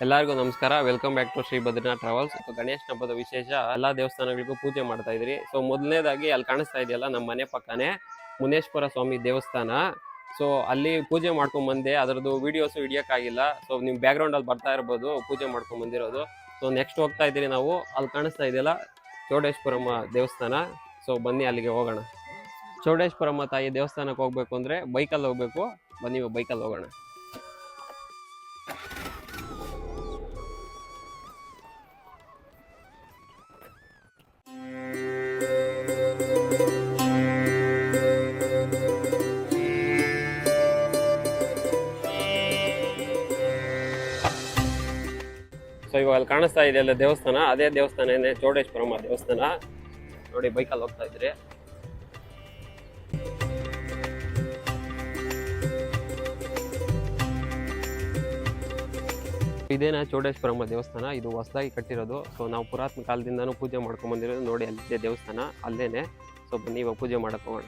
ಎಲ್ಲರಿಗೂ ನಮಸ್ಕಾರ. Welcome back to Shri Badrinath travels. Ganesha ಹಬ್ಬದ ವಿಶೇಷ ಎಲ್ಲಾ ದೇವಸ್ಥಾನಗಳಿಗೂ ಪೂಜೆ ಮಾಡ್ತಾ ಇದ್ರಿ. ಸೊ ಮೊದಲನೇದಾಗಿ ಅಲ್ಲಿ ಕಾಣಿಸ್ತಾ ಇದೆಯಲ್ಲ, ನಮ್ಮ ಮನೆ ಪಕ್ಕನೇ ಮುನೇಶ್ವರ ಸ್ವಾಮಿ ದೇವಸ್ಥಾನ. ಸೊ ಅಲ್ಲಿ ಪೂಜೆ ಮಾಡ್ಕೊಂಡ್ ಬಂದೆ. ಅದರದ್ದು ವಿಡಿಯೋಸ್ ಹಿಡಿಯಕ್ಕಾಗಿಲ್ಲ. ಸೊ ನಿಮ್ ಬ್ಯಾಕ್ ಗ್ರೌಂಡ್ ಅಲ್ಲಿ ಬರ್ತಾ ಇರ್ಬೋದು ಪೂಜೆ ಮಾಡ್ಕೊಂಡ್ ಬಂದಿರೋದು. ಸೊ ನೆಕ್ಸ್ಟ್ ಹೋಗ್ತಾ ಇದ್ದೀರಿ ನಾವು. ಅಲ್ಲಿ ಕಾಣಿಸ್ತಾ ಇದೆಯಲ್ಲ ಚೌಡೇಶ್ವರಮ್ಮ ದೇವಸ್ಥಾನ. ಸೊ ಬನ್ನಿ ಅಲ್ಲಿಗೆ ಹೋಗೋಣ. ಚೌಡೇಶ್ವರಮ್ಮ ತಾಯಿ ದೇವಸ್ಥಾನಕ್ಕೆ ಹೋಗ್ಬೇಕು ಅಂದ್ರೆ ಬೈಕಲ್ಲಿ ಹೋಗ್ಬೇಕು. ಬನ್ನಿ ಬೈಕಲ್ಲಿ ಹೋಗೋಣ. ಸೊ ಇವಾಗ ಅಲ್ಲಿ ಕಾಣಿಸ್ತಾ ಇದೆಯಲ್ಲ ದೇವಸ್ಥಾನ, ಅದೇ ದೇವಸ್ಥಾನ ಚೌಡೇಶ್ವರಮ್ಮ ದೇವಸ್ಥಾನ. ನೋಡಿ ಬೈಕಲ್ಲಿ ಹೋಗ್ತಾ ಇದ್ರಿ. ಇದೇನಾ ಚೌಡೇಶ್ವರಮ್ಮ ದೇವಸ್ಥಾನ. ಇದು ಹೊಸದಾಗಿ ಕಟ್ಟಿರೋದು. ಸೊ ನಾವು ಪುರಾತನ ಕಾಲದಿಂದನೂ ಪೂಜೆ ಮಾಡ್ಕೊಂಡ್ ಬಂದಿರೋದು. ನೋಡಿ ಅಲ್ಲಿದೆ ದೇವಸ್ಥಾನ, ಅಲ್ಲೇನೆ. ಸೊ ಬನ್ನಿ ಇವಾಗ ಪೂಜೆ ಮಾಡಕ್ ಹೋಗೋಣ.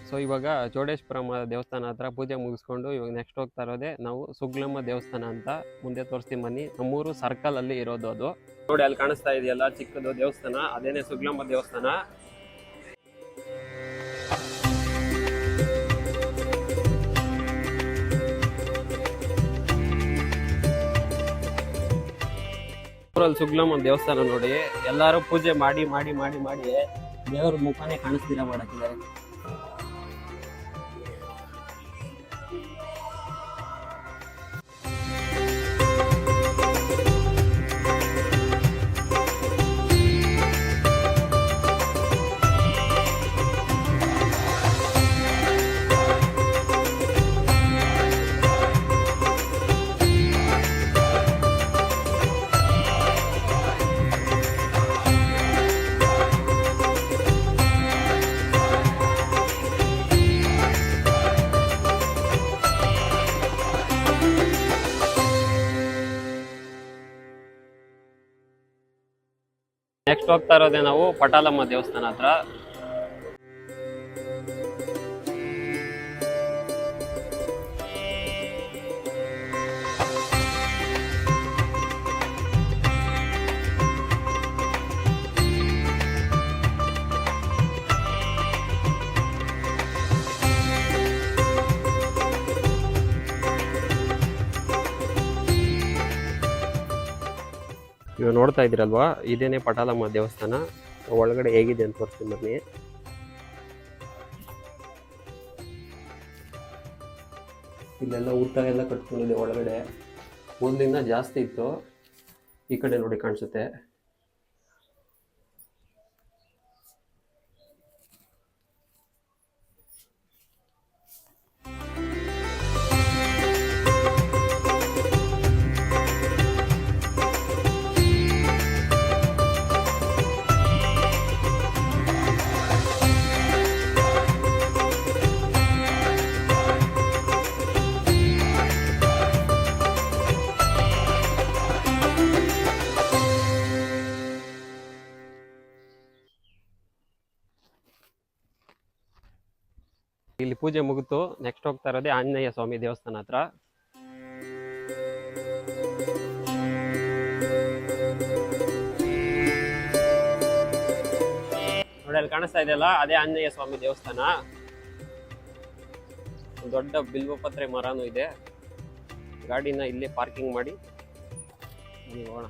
ಸೊ ಇವಾಗ ಚೌಡೇಶ್ವರಮ್ಮ ದೇವಸ್ಥಾನ ಹತ್ರ ಪೂಜೆ ಮುಗಿಸ್ಕೊಂಡು ಇವಾಗ ನೆಕ್ಸ್ಟ್ ಹೋಗ್ತಾ ಇರೋದೇ ನಾವು ಸುಗ್ಲಮ್ಮ ದೇವಸ್ಥಾನ ಅಂತ. ಮುಂದೆ ತೋರಿಸ್ತೀನಿ ಬನ್ನಿ. ನಮ್ಮೂರು ಸರ್ಕಲ್ ಅಲ್ಲಿ ಇರೋದು ಅದು. ನೋಡಿ ಅಲ್ಲಿ ಕಾಣಿಸ್ತಾ ಇದೆಯಲ್ಲ ಚಿಕ್ಕದು ದೇವಸ್ಥಾನ, ಅದೇನೆ ಸುಗ್ಲಮ್ಮ ದೇವಸ್ಥಾನ. ಊರಲ್ಲಿ ಸುಗ್ಲಮ್ಮ ದೇವಸ್ಥಾನ ನೋಡಿ. ಎಲ್ಲಾರು ಪೂಜೆ ಮಾಡಿ ಮಾಡಿ ಮಾಡಿ ಮಾಡಿ ದೇವ್ರ ಮುಖನೇ ಕಾಣಿಸ್ತೀರ ಮಾಡಕ್ಕಿದ್ದಾರೆ. ನೆಕ್ಸ್ಟ್ ಹೋಗ್ತಾ ಇರೋದೇ ನಾವು ಪಟಾಲಮ್ಮ ದೇವಸ್ಥಾನ ಹತ್ರ. ನೀವು ನೋಡ್ತಾ ಇದ್ದೀರಲ್ವಾ, ಇದೇನೆ ಪಟಾಲಮ್ಮ ದೇವಸ್ಥಾನ. ಒಳಗಡೆ ಹೇಗಿದೆ ಅಂತ ತೋರಿಸ್ತೀನಿ ಬನ್ನಿ. ಇಲ್ಲೆಲ್ಲ ಊಟ ಎಲ್ಲ ಕಟ್ಕೊಂಡಿದೆ ಒಳಗಡೆ. ಮೊದಲಿಂದ ಜಾಸ್ತಿ ಇತ್ತು. ಈ ಕಡೆ ನೋಡಿ ಕಾಣಿಸುತ್ತೆ. ಇಲ್ಲಿ ಪೂಜೆ ಮುಗಿತು. ನೆಕ್ಸ್ಟ್ ಹೋಗ್ತಾ ಇರೋದೇ ಆಂಜನೇಯ ಸ್ವಾಮಿ ದೇವಸ್ಥಾನ ಹತ್ರ. ನೋಡಿ ಅಲ್ಲಿ ಕಾಣಿಸ್ತಾ ಇದೆಯಲ್ಲ, ಅದೇ ಆಂಜನೇಯ ಸ್ವಾಮಿ ದೇವಸ್ಥಾನ. ದೊಡ್ಡ ಬಿಲ್ವಪತ್ರೆ ಮರನೂ ಇದೆ. ಗಾಡಿನ ಇಲ್ಲೇ ಪಾರ್ಕಿಂಗ್ ಮಾಡಿ ಹೋಗೋಣ.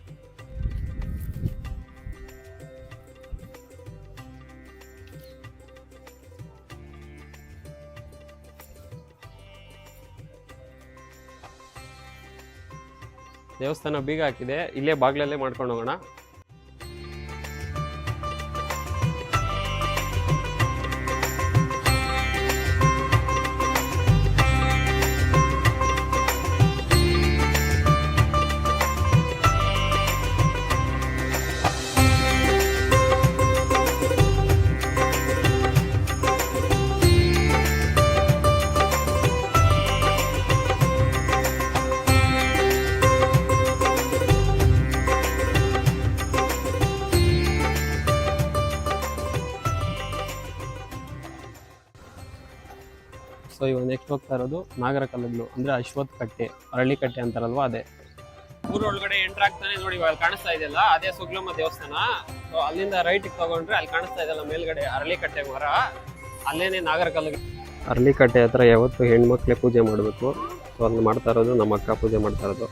ದೇವಸ್ಥಾನ ಬೀಗ ಹಾಕಿದೆ, ಇಲ್ಲೇ ಬಾಗ್ಲಲ್ಲೇ ಮಾಡ್ಕೊಂಡು ಹೋಗೋಣ. ಸೊ ಇವಾಗ ನೆಕ್ಸ್ಟ್ ಹೋಗ್ತಾ ಇರೋದು ನಾಗರ ಕಲ್ಲುಗಳು, ಅಂದ್ರೆ ಅಶ್ವತ್ಥ ಕಟ್ಟೆ, ಅರಳಿ ಕಟ್ಟೆ ಅಂತಾರಲ್ವಾ ಅದೇ. ಊರೊಳಗಡೆ ಎಂಟ್ರ್ ಆಗ್ತಾನೆ ನೋಡಿ, ಇವಾಗ ಕಾಣಿಸ್ತಾ ಇದೆಯಲ್ಲ ಅದೇ ಸುಗ್ಲಮ್ಮ ದೇವಸ್ಥಾನ. ಸೊ ಅಲ್ಲಿಂದ ರೈಟ್ ತಗೊಂಡ್ರೆ ಅಲ್ಲಿ ಕಾಣಿಸ್ತಾ ಇದೆಯಲ್ಲ ಮೇಲ್ಗಡೆ ಅರಳಿ ಕಟ್ಟೆ ಮರ, ಅಲ್ಲೇನೆ ನಾಗರ ಕಲ್ಲು. ಅರಳಿ ಕಟ್ಟೆ ಹತ್ರ ಯಾವತ್ತು ಹೆಣ್ಮಕ್ಳೇ ಪೂಜೆ ಮಾಡಬೇಕು. ಸೊ ಅಲ್ಲಿ ಮಾಡ್ತಾ ಇರೋದು ನಮ್ಮ ಅಕ್ಕ ಪೂಜೆ ಮಾಡ್ತಾ ಇರೋದು.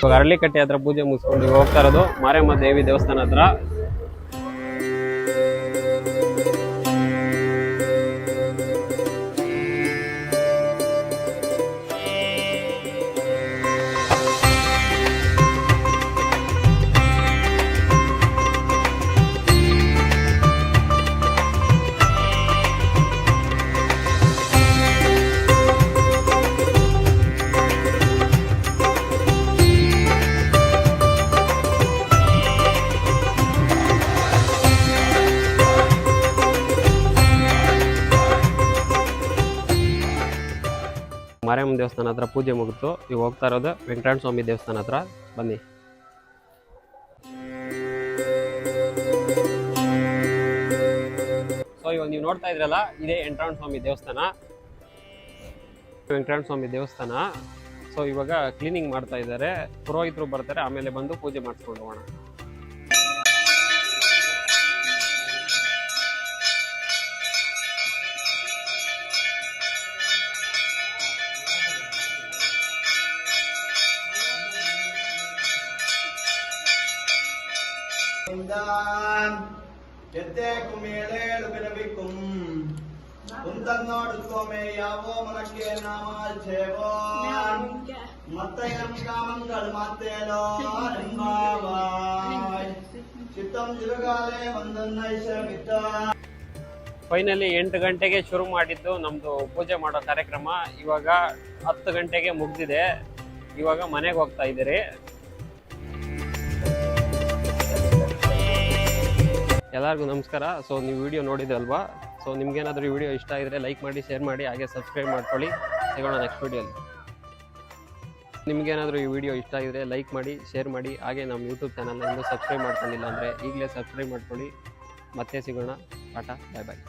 ಇವಾಗ ಅರಳಿ ಕಟ್ಟೆ ಹತ್ರ ಪೂಜೆ ಮುಗಿಸ್ಕೊಂಡು ಹೋಗ್ತಾ ಇರೋದು ಮಾರಮ್ಮ ದೇವಿ ದೇವಸ್ಥಾನ ಹತ್ರ. ಮಾರಮ್ಮ ದೇವಸ್ಥಾನ ಹತ್ರ ಪೂಜೆ ಮುಗಿತು. ಈಗ ಹೋಗ್ತಾ ಇರೋದು ವೆಂಕಟರಮಣ ಸ್ವಾಮಿ ದೇವಸ್ಥಾನ ಹತ್ರ. ಬನ್ನಿ. ಸೊ ಇವಾಗ ನೀವು ನೋಡ್ತಾ ಇದ್ರಲ್ಲ, ಇದೇ ವೆಂಕಟರಮಣ ಸ್ವಾಮಿ ದೇವಸ್ಥಾನ. ವೆಂಕಟರಮಣ ಸ್ವಾಮಿ ದೇವಸ್ಥಾನ. ಸೊ ಇವಾಗ ಕ್ಲೀನಿಂಗ್ ಮಾಡ್ತಾ ಇದ್ದಾರೆ, ಪುರೋಹಿತರು ಬರ್ತಾರೆ, ಆಮೇಲೆ ಬಂದು ಪೂಜೆ ಮಾಡಿಸ್ಕೊಂಡು ಹೋಗೋಣ. ಎದ್ದೆ ಕುಮೇಳೇಳು ಬಿರಬಿಕ್ಕುಂ ಕುಂತನ್ನೋಡುಕೋಮೆ ಯಾವೋ ಮನಕ್ಕೆ ನಾಮಾಲ್ಛೇವೋ ಮತ್ತೈನಂ ಕಾಮಂಗಳು ಮಾತೇಲೋ ನಿಂಬಾವಾಯ್ ಚಿತ್ತಂ ಜಿರುಗಾಲೆ ಒಂದನ್ನೈಷಮಿದ್ದ. ಫೈನಲಿ 8 ಗಂಟೆಗೆ ಶುರು ಮಾಡಿದ್ದು ನಮ್ದು ಪೂಜೆ ಮಾಡೋ ಕಾರ್ಯಕ್ರಮ. ಇವಾಗ 10 ಗಂಟೆಗೆ ಮುಗ್ದಿದೆ. ಇವಾಗ ಮನೆಗೆ ಹೋಗ್ತಾ ಇದ್ದೀರಿ. ಎಲ್ಲರಿಗೂ ನಮಸ್ಕಾರ. ಸೊ ನೀವು ವಿಡಿಯೋ ನೋಡಿದೆ ಅಲ್ವಾ? ಸೊ ನಿಮ್ಗೇನಾದರೂ ಈ ವಿಡಿಯೋ ಇಷ್ಟ ಆಗಿದ್ರೆ ಲೈಕ್ ಮಾಡಿ, ಶೇರ್ ಮಾಡಿ, ಹಾಗೆ ಸಬ್ಸ್ಕ್ರೈಬ್ ಮಾಡ್ಕೊಳ್ಳಿ. ಸಿಗೋಣ ನೆಕ್ಸ್ಟ್ ವಿಡಿಯೋಲಿ. ನಿಮ್ಗೇನಾದರೂ ಈ ವಿಡಿಯೋ ಇಷ್ಟ ಆಗಿದ್ರೆ ಲೈಕ್ ಮಾಡಿ, ಶೇರ್ ಮಾಡಿ, ಹಾಗೆ ನಮ್ಮ ಯೂಟ್ಯೂಬ್ ಚಾನಲ್ನ ಇನ್ನೂ ಸಬ್ಸ್ಕ್ರೈಬ್ ಮಾಡ್ಕೊಂಡಿಲ್ಲ ಅಂದರೆ ಈಗಲೇ ಸಬ್ಸ್ಕ್ರೈಬ್ ಮಾಡ್ಕೊಳ್ಳಿ. ಮತ್ತೆ ಸಿಗೋಣ. ಟಾಟಾ, ಬಾಯ್ ಬಾಯ್.